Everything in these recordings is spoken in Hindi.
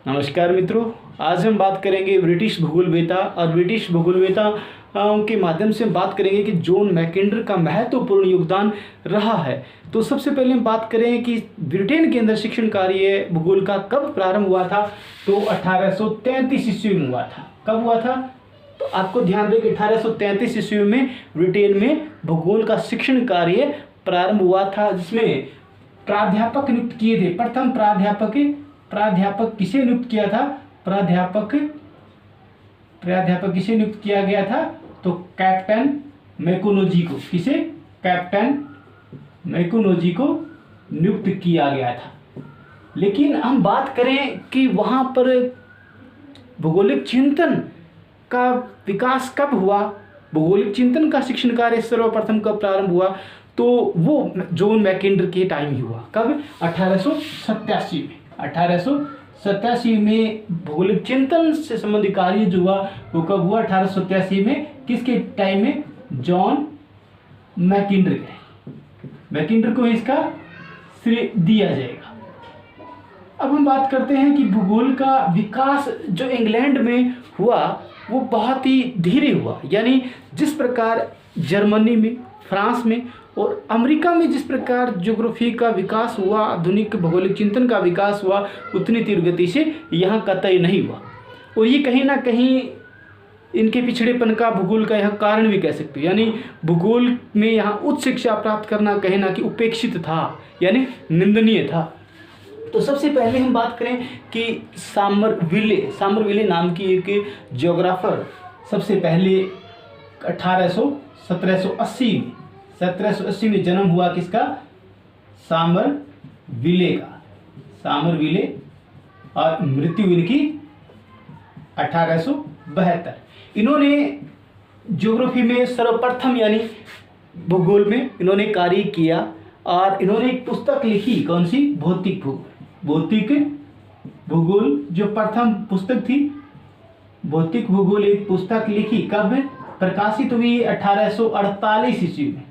नमस्कार मित्रों। आज हम बात करेंगे ब्रिटिश भूगोलवेत्ता और ब्रिटिश भूगोलवेत्ता के माध्यम से हम बात करेंगे कि जॉन मैकेंडर का महत्वपूर्ण योगदान रहा है। तो सबसे पहले हम बात करें कि ब्रिटेन के अंदर शिक्षण कार्य भूगोल का कब प्रारंभ हुआ था। तो 1833 ईस्वी में हुआ था। कब हुआ था? तो आपको ध्यान दें कि 1833 ईस्वी में ब्रिटेन में भूगोल का शिक्षण कार्य प्रारंभ हुआ था, जिसमें प्राध्यापक नियुक्त किए थे। प्रथम प्राध्यापक किसे नियुक्त किया था? प्राध्यापक किसे नियुक्त किया गया था? तो कैप्टन मैकोनोजी को। किसे? कैप्टन मैकोनोजी को नियुक्त किया गया था। लेकिन हम बात करें कि वहां पर भौगोलिक चिंतन का विकास कब हुआ, भौगोलिक चिंतन का शिक्षण कार्य सर्वप्रथम कब प्रारंभ हुआ, तो वो जॉन मैकेंडर के टाइम ही हुआ। कब? 1887 में। 1887 में भौगोलिक चिंतन से संबंधित कार्य जो हुआ वो कब हुआ? 1887 में। किसके टाइम में? जॉन मैकेंडर के। मैकेंडर को इसका श्रेय दिया जाएगा। अब हम बात करते हैं कि भूगोल का विकास जो इंग्लैंड में हुआ वो बहुत ही धीरे हुआ। यानी जिस प्रकार जर्मनी में, फ्रांस में और अमेरिका में जिस प्रकार ज्योग्राफी का विकास हुआ, आधुनिक भौगोलिक चिंतन का विकास हुआ, उतनी तीव्र गति से यहाँ कतई नहीं हुआ। और ये कहीं ना कहीं इनके पिछड़ेपन का भूगोल का यह कारण भी कह सकते हैं। यानी भूगोल में यहाँ उच्च शिक्षा प्राप्त करना कहीं ना कि उपेक्षित था, यानी निंदनीय था। तो सबसे पहले हम बात करें कि सामरविले नाम की एक ज्योग्राफर सबसे पहले 1780 में जन्म हुआ। किसका? सामरविले का। सामरविले और मृत्यु इनकी 1872। इन्होंने ज्योग्राफी में सर्वप्रथम यानी भूगोल में इन्होंने कार्य किया और इन्होंने एक पुस्तक लिखी। कौन सी? भौतिक भूगोल जो प्रथम पुस्तक थी, भौतिक भूगोल एक पुस्तक लिखी। कब प्रकाशित हुई? 1848 ईस्वी में,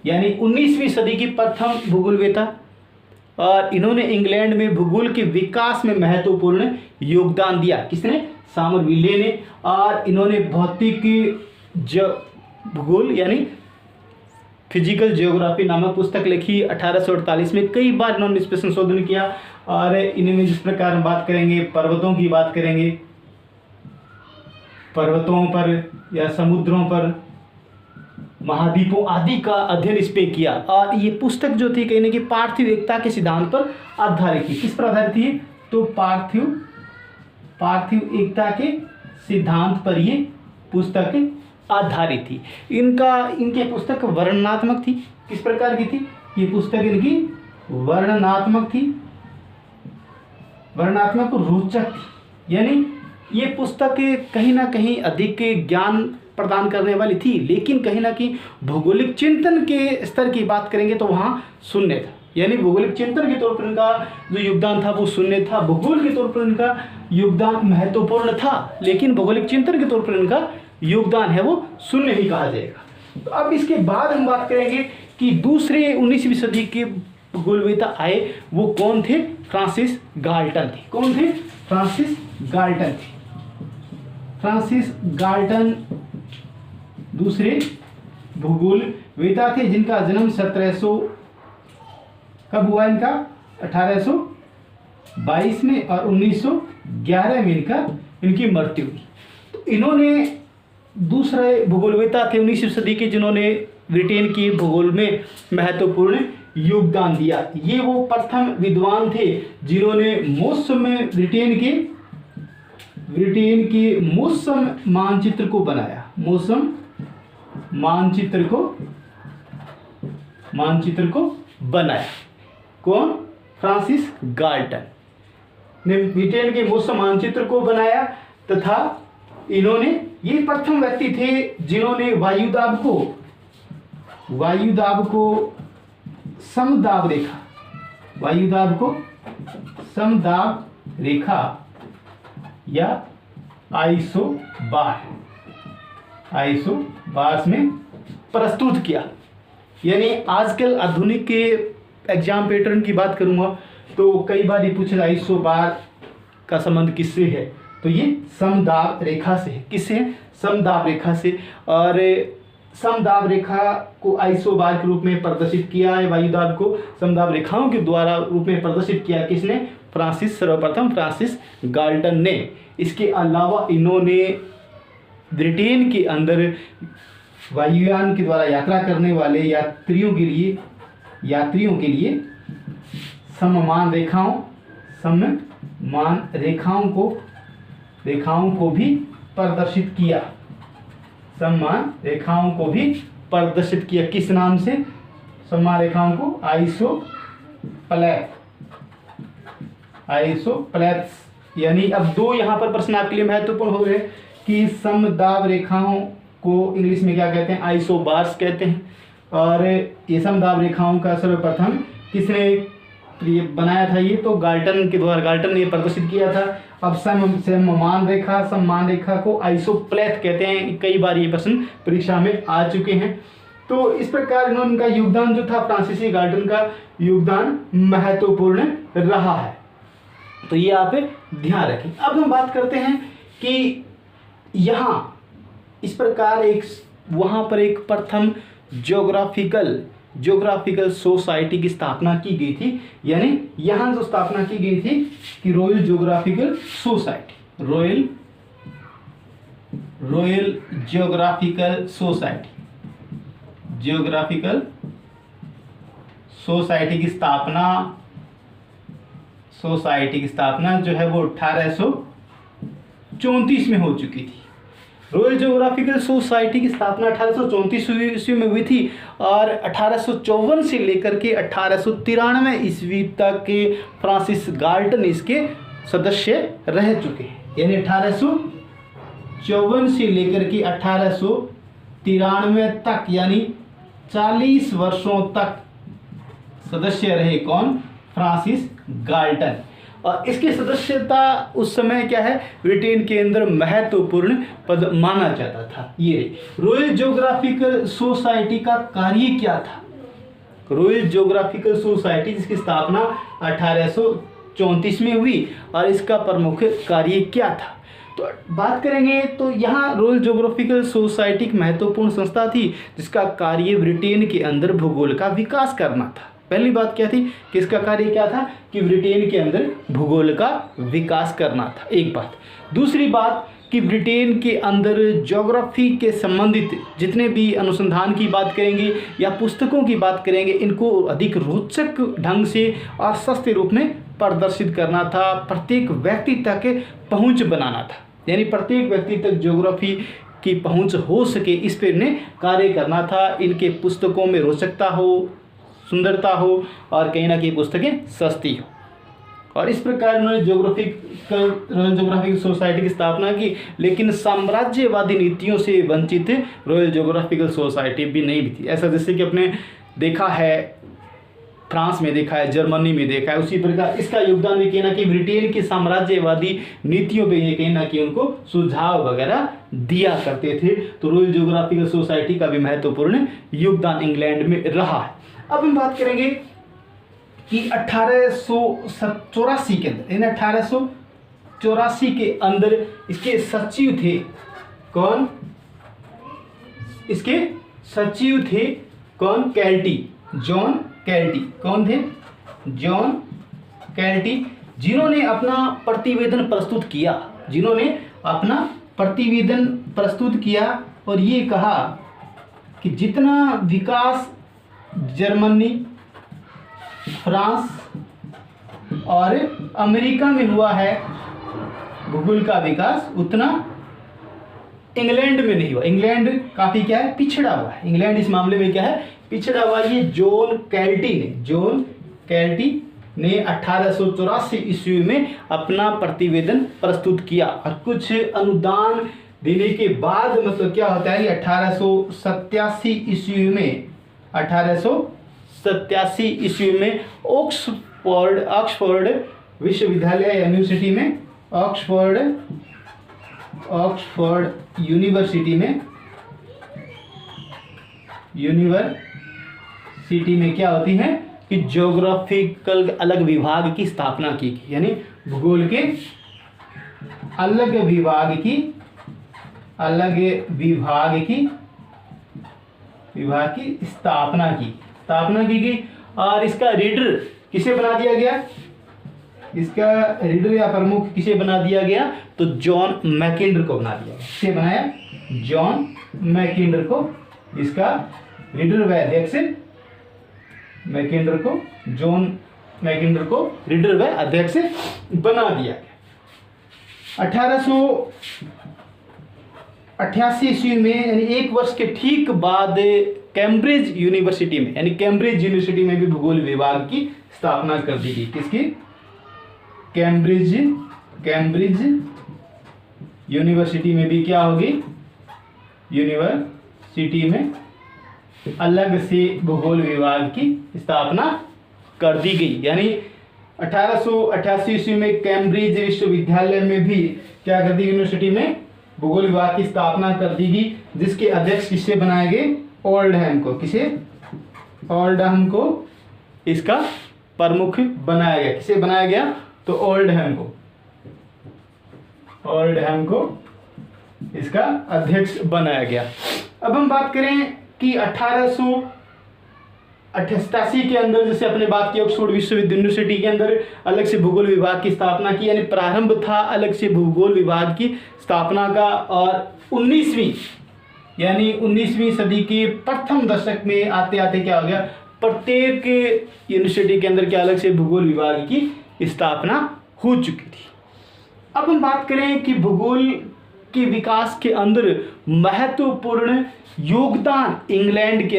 यानी 19वीं सदी की प्रथम भूगोलवेत्ता। और इन्होंने इंग्लैंड में भूगोल के विकास में महत्वपूर्ण योगदान दिया। किसने? सामरविले ने। और इन्होंने भौतिक भूगोल यानी फिजिकल जियोग्राफी नामक पुस्तक लिखी 1848 में। कई बार इन्होंने इस पर संशोधन किया। और इनमें जिस प्रकार हम बात करेंगे, पर्वतों की बात करेंगे, पर्वतों पर या समुद्रों पर, महाद्वीपों आदि का अध्ययन इस पे किया। और ये पुस्तक जो थी कहीं ना कहीं पार्थिव एकता के सिद्धांत पर आधारित थी। किस पर आधारित थी? तो पार्थिव एकता के सिद्धांत पर ये पुस्तक आधारित थी। इनके पुस्तक वर्णनात्मक थी। किस प्रकार की थी? ये पुस्तक इनकी वर्णनात्मक थी, वर्णनात्मक रोचक थी। यानी ये पुस्तक कहीं ना कहीं अधिक ज्ञान प्रदान करने वाली थी, लेकिन कहीं ना कहीं भौगोलिक चिंतन के स्तर की बात करेंगे तो वहाँ शून्य था। यानी भौगोलिक चिंतन के तौर पर इनका जो योगदान था वो शून्य था। भूगोल के तौर पर इनका योगदान महत्वपूर्ण था, लेकिन भौगोलिक चिंतन के तौर पर इनका योगदान है वो शून्य ही कहा जाएगा। तो अब इसके बाद हम बात करेंगे कि दूसरे 19वीं सदी के भूगोलवेत्ता आए, वो कौन थे? फ्रांसिस गाल्टन थे। कौन थे? फ्रांसिस गाल्टन थे। फ्रांसिस गाल्टन दूसरे भूगोलवेत्ता थे जिनका जन्म 1700 कब हुआ? इनका 1822 में और 1911 में इनकी मृत्यु हुई। तो इन्होंने दूसरे भूगोलवेत्ता थे 19वीं सदी के जिन्होंने ब्रिटेन की भूगोल में महत्वपूर्ण योगदान दिया। ये वो प्रथम विद्वान थे जिन्होंने ब्रिटेन के मौसम मानचित्र को बनाया। मौसम मानचित्र को बनाया। कौन? फ्रांसिस गाल्टन ने ब्रिटेन के मौसम मानचित्र को बनाया। तथा इन्होंने ये प्रथम व्यक्ति थे जिन्होंने वायुदाब को समदाब रेखा या आइसोबार्स में प्रस्तुत किया। यानी आजकल आधुनिक के एग्जाम पैटर्न की बात करूंगा तो कई बार ये पूछेगा आइसोबार का संबंध किससे है? तो ये समदाब रेखा से है। किससे है? समदाब रेखा से। और समदाब रेखा को आइसोबार के रूप में प्रदर्शित किया है, वायुदाब को समदाब रेखाओं के द्वारा रूप में प्रदर्शित किया किसने? सर्वप्रथम फ्रांसिस गाल्टन ने। इसके अलावा इन्होंने ब्रिटेन के अंदर वायुयान के द्वारा यात्रा करने वाले यात्रियों के लिए सममान रेखाओं को भी प्रदर्शित किया। समान रेखाओं को भी प्रदर्शित किया। किस नाम से? समान रेखाओं को आइसोप्लेथ्स। यानी अब दो यहाँ पर प्रश्न आपके लिए महत्वपूर्ण हो गए कि समदाब रेखाओं को इंग्लिश में क्या कहते हैं? आइसोबार्स कहते हैं। और ये समदाब रेखाओं का सर्वप्रथम किसने ये बनाया था? ये तो गाल्टन के द्वारा, गाल्टन ने प्रदर्शित किया था। अब सम्मान रेखा को आइसोप्लेथ कहते हैं। कई बार ये प्रश्न परीक्षा में आ चुके हैं। तो इस प्रकार इन्होंने उनका योगदान जो था, फ्रांसीसी गाल्टन का योगदान महत्वपूर्ण रहा है। तो ये आप ध्यान रखें। अब हम बात करते हैं कि यहाँ इस प्रकार वहाँ पर एक प्रथम ज्योग्राफिकल सोसाइटी की स्थापना की गई थी। यानी यहाँ जो स्थापना की गई थी कि रॉयल ज्योग्राफिकल सोसाइटी की स्थापना जो है वो 1834 में हो चुकी थी। रॉयल ज्योग्राफिकल सोसाइटी की स्थापना 1834 ईस्वी में हुई थी और 1854 से लेकर के 1893 ईस्वी तक के फ्रांसिस गाल्टन इसके सदस्य रह चुके हैं। यानी 1854 से लेकर के 1893 तक, यानी 40 वर्षों तक सदस्य रहे कौन? Francis Galton. और इसकी सदस्यता उस समय क्या है? ब्रिटेन के अंदर महत्वपूर्ण पद माना जाता था। ये रॉयल ज्योग्राफिकल सोसाइटी का कार्य क्या था? रॉयल ज्योग्राफिकल सोसाइटी जिसकी स्थापना 1834 में हुई और इसका प्रमुख कार्य क्या था? तो बात करेंगे तो यहाँ रॉयल ज्योग्राफिकल सोसाइटी एक महत्वपूर्ण संस्था थी जिसका कार्य ब्रिटेन के अंदर भूगोल का विकास करना था। पहली बात क्या थी? किसका कार्य क्या था? कि ब्रिटेन के अंदर भूगोल का विकास करना था, एक बात। दूसरी बात कि ब्रिटेन के अंदर ज्योग्राफी के संबंधित जितने भी अनुसंधान की बात करेंगे या पुस्तकों की बात करेंगे, इनको अधिक रोचक ढंग से और सस्ते रूप में प्रदर्शित करना था, प्रत्येक व्यक्ति तक पहुंच बनाना था। यानी प्रत्येक व्यक्ति तक ज्योग्राफी की पहुंच हो सके, इस पर इन्हें कार्य करना था। इनके पुस्तकों में रोचकता हो, सुंदरता हो और कहीं ना कहीं पुस्तकें सस्ती हो। और इस प्रकार उन्होंने रॉयल ज्योग्राफिकल सोसाइटी की स्थापना की। लेकिन साम्राज्यवादी नीतियों से वंचित रॉयल ज्योग्राफिकल सोसाइटी भी नहीं भी थी। ऐसा जैसे कि अपने देखा है फ्रांस में, देखा है जर्मनी में, देखा है, उसी प्रकार इसका योगदान भी कहीं ना कहीं ब्रिटेन की साम्राज्यवादी नीतियों पे ये कहीं ना कहीं उनको सुझाव वगैरह दिया करते थे। तो रॉयल ज्योग्राफिकल सोसाइटी का भी महत्वपूर्ण योगदान इंग्लैंड में रहा है। अब हम बात करेंगे कि 1884 के अंदर, 1884 के अंदर इसके सचिव थे कौन? इसके सचिव थे कौन? कैल्टी, जॉन कैल्टी। कौन थे? जॉन कैल्टी, जिन्होंने अपना प्रतिवेदन प्रस्तुत किया और ये कहा कि जितना विकास जर्मनी, फ्रांस और अमेरिका में हुआ है भूगोल का विकास, उतना इंग्लैंड में नहीं हुआ। इंग्लैंड काफी क्या है? पिछड़ा हुआ है। इंग्लैंड इस मामले में क्या है? पिछड़ा हुआ। ये जॉन कैल्टी ने 1884 ईस्वी में अपना प्रतिवेदन प्रस्तुत किया और कुछ अनुदान देने के बाद मतलब क्या होता है कि 1887 ईस्वी में ऑक्सफोर्ड विश्वविद्यालय यूनिवर्सिटी में, ऑक्सफोर्ड यूनिवर्सिटी में क्या होती है कि ज्योग्राफिकल अलग विभाग की स्थापना की गई। यानी भूगोल के अलग विभाग की स्थापना की गई। और इसका रीडर किसे बना दिया गया, इसका रीडर या प्रमुख किसे बना दिया गया, तो जॉन मैकिंडर को बना दिया गया। किसे बनाया, जॉन मैकिंडर को इसका रीडर व अध्यक्ष, जॉन मैकिंडर को रीडर व अध्यक्ष बना दिया गया। 1888 ईस्वी में यानी एक वर्ष के ठीक बाद कैम्ब्रिज यूनिवर्सिटी में भी भूगोल विभाग की स्थापना कर दी गई। किसकी, कैम्ब्रिज यूनिवर्सिटी में भी क्या होगी, यूनिवर्सिटी में अलग से भूगोल विभाग की स्थापना कर दी गई। यानी 1888 ईस्वी में कैम्ब्रिज विश्वविद्यालय में भी क्या कर दी, यूनिवर्सिटी में भूगोल विभाग की स्थापना कर दी गई, जिसके अध्यक्ष किससे बनाए गए, ओल्डहैम को। किसे, ओल्डहैम को इसका प्रमुख बनाया गया। किसे बनाया गया, तो ओल्डहैम को इसका अध्यक्ष बनाया गया। अब हम बात करें कि 1888 के अंदर जैसे अपने बात की ऑक्सफोर्ड यूनिवर्सिटी के अंदर अलग से भूगोल विभाग की स्थापना की, यानी प्रारंभ था अलग से भूगोल विभाग की स्थापना का। और 19वीं सदी के प्रथम दशक में आते आते क्या हो गया, प्रत्येक यूनिवर्सिटी के अंदर क्या अलग से भूगोल विभाग की स्थापना हो चुकी थी। अब हम बात करें कि भूगोल के विकास के अंदर महत्वपूर्ण योगदान इंग्लैंड के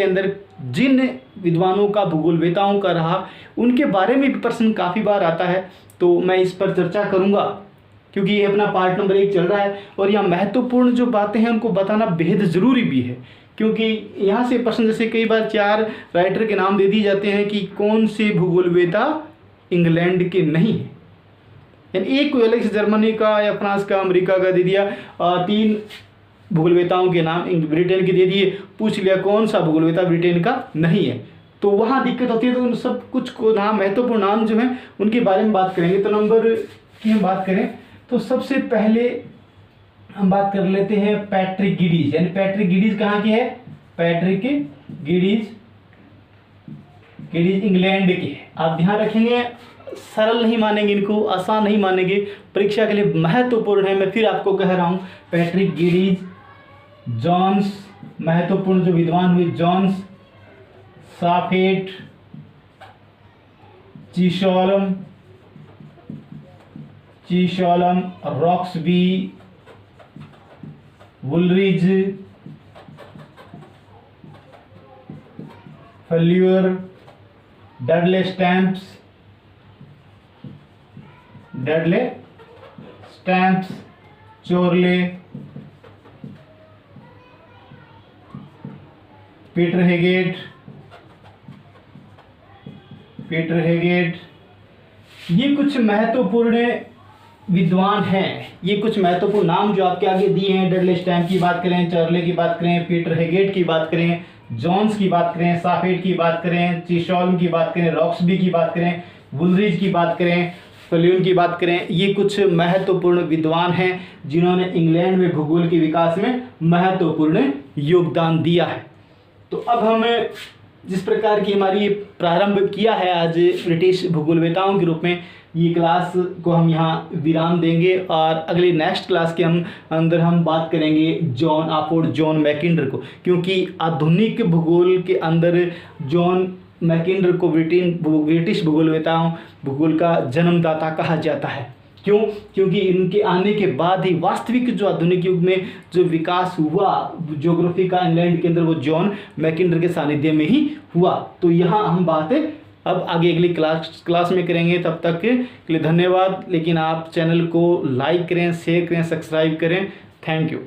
अंदर जिन विद्वानों का, भूगोलवेताओं का रहा, उनके बारे में भी प्रश्न काफ़ी बार आता है। तो मैं इस पर चर्चा करूंगा क्योंकि ये अपना पार्ट नंबर 1 चल रहा है और यहाँ महत्वपूर्ण जो बातें हैं उनको बताना बेहद ज़रूरी भी है, क्योंकि यहाँ से प्रश्न जैसे कई बार 4 राइटर के नाम दे दिए जाते हैं कि कौन से भूगोलवेता इंग्लैंड के नहीं हैं, यानी एक कोई अलग से जर्मनी का या फ्रांस का, अमेरिका का दे दिया, 3 भूगोलवेताओं के नाम ब्रिटेन के दे दिए, पूछ लिया कौन सा भूगोलवेता ब्रिटेन का नहीं है, तो वहाँ दिक्कत होती है। तो उन सब कुछ को नाम, महत्वपूर्ण नाम जो हैं उनके बारे में बात करेंगे। तो नंबर की हम बात करें तो सबसे पहले हम बात कर लेते हैं पैट्रिक गिडीज, यानी पैट्रिक गिडीज कहाँ के है, पैट्रिक गिडीज इंग्लैंड के है। आप ध्यान रखेंगे, सरल नहीं मानेंगे इनको, आसान नहीं मानेंगे, परीक्षा के लिए महत्वपूर्ण है। मैं फिर आपको कह रहा हूँ, पैट्रिक गिडीज, जॉन्स, महत्वपूर्ण जो विद्वान हुए, जॉन्स, साफेट, चीशॉलम, रॉक्सबी, वुलरिज, फेल्यूर, डडले स्टैम्प्स, चोरले, पीटर हेगेट, ये कुछ महत्वपूर्ण विद्वान हैं। ये कुछ महत्वपूर्ण नाम जो आपके आगे दिए हैं, डडले स्टैम्प की बात करें, चोरले की बात करें, पीटर हेगेट की बात करें, जॉन्स की बात करें, साफेट की बात करें, चीशॉल्म की बात करें, रॉक्सबी की बात करें, वुलरिज की बात करें, फेल्यूर की बात करें, ये कुछ महत्वपूर्ण विद्वान हैं जिन्होंने इंग्लैंड में भूगोल के विकास में महत्वपूर्ण योगदान दिया है। तो अब हम जिस प्रकार की हमारी प्रारंभ किया है आज ब्रिटिश भूगोलवेताओं के रूप में, ये क्लास को हम यहाँ विराम देंगे और अगले नेक्स्ट क्लास के अंदर हम बात करेंगे जॉन मैकिंडर को, क्योंकि आधुनिक भूगोल के अंदर जॉन मैकिंडर को ब्रिटिश भूगोल का जन्मदाता कहा जाता है। क्यों? क्योंकि इनके आने के बाद ही वास्तविक जो आधुनिक युग में जो विकास हुआ ज्योग्राफी का इंग्लैंड के अंदर, वो जॉन मैकिंडर के सानिध्य में ही हुआ। तो यहाँ हम बातें अब आगे अगली क्लास में करेंगे। तब तक के लिए धन्यवाद। लेकिन आप चैनल को लाइक करें, शेयर करें, सब्सक्राइब करें। Thank you.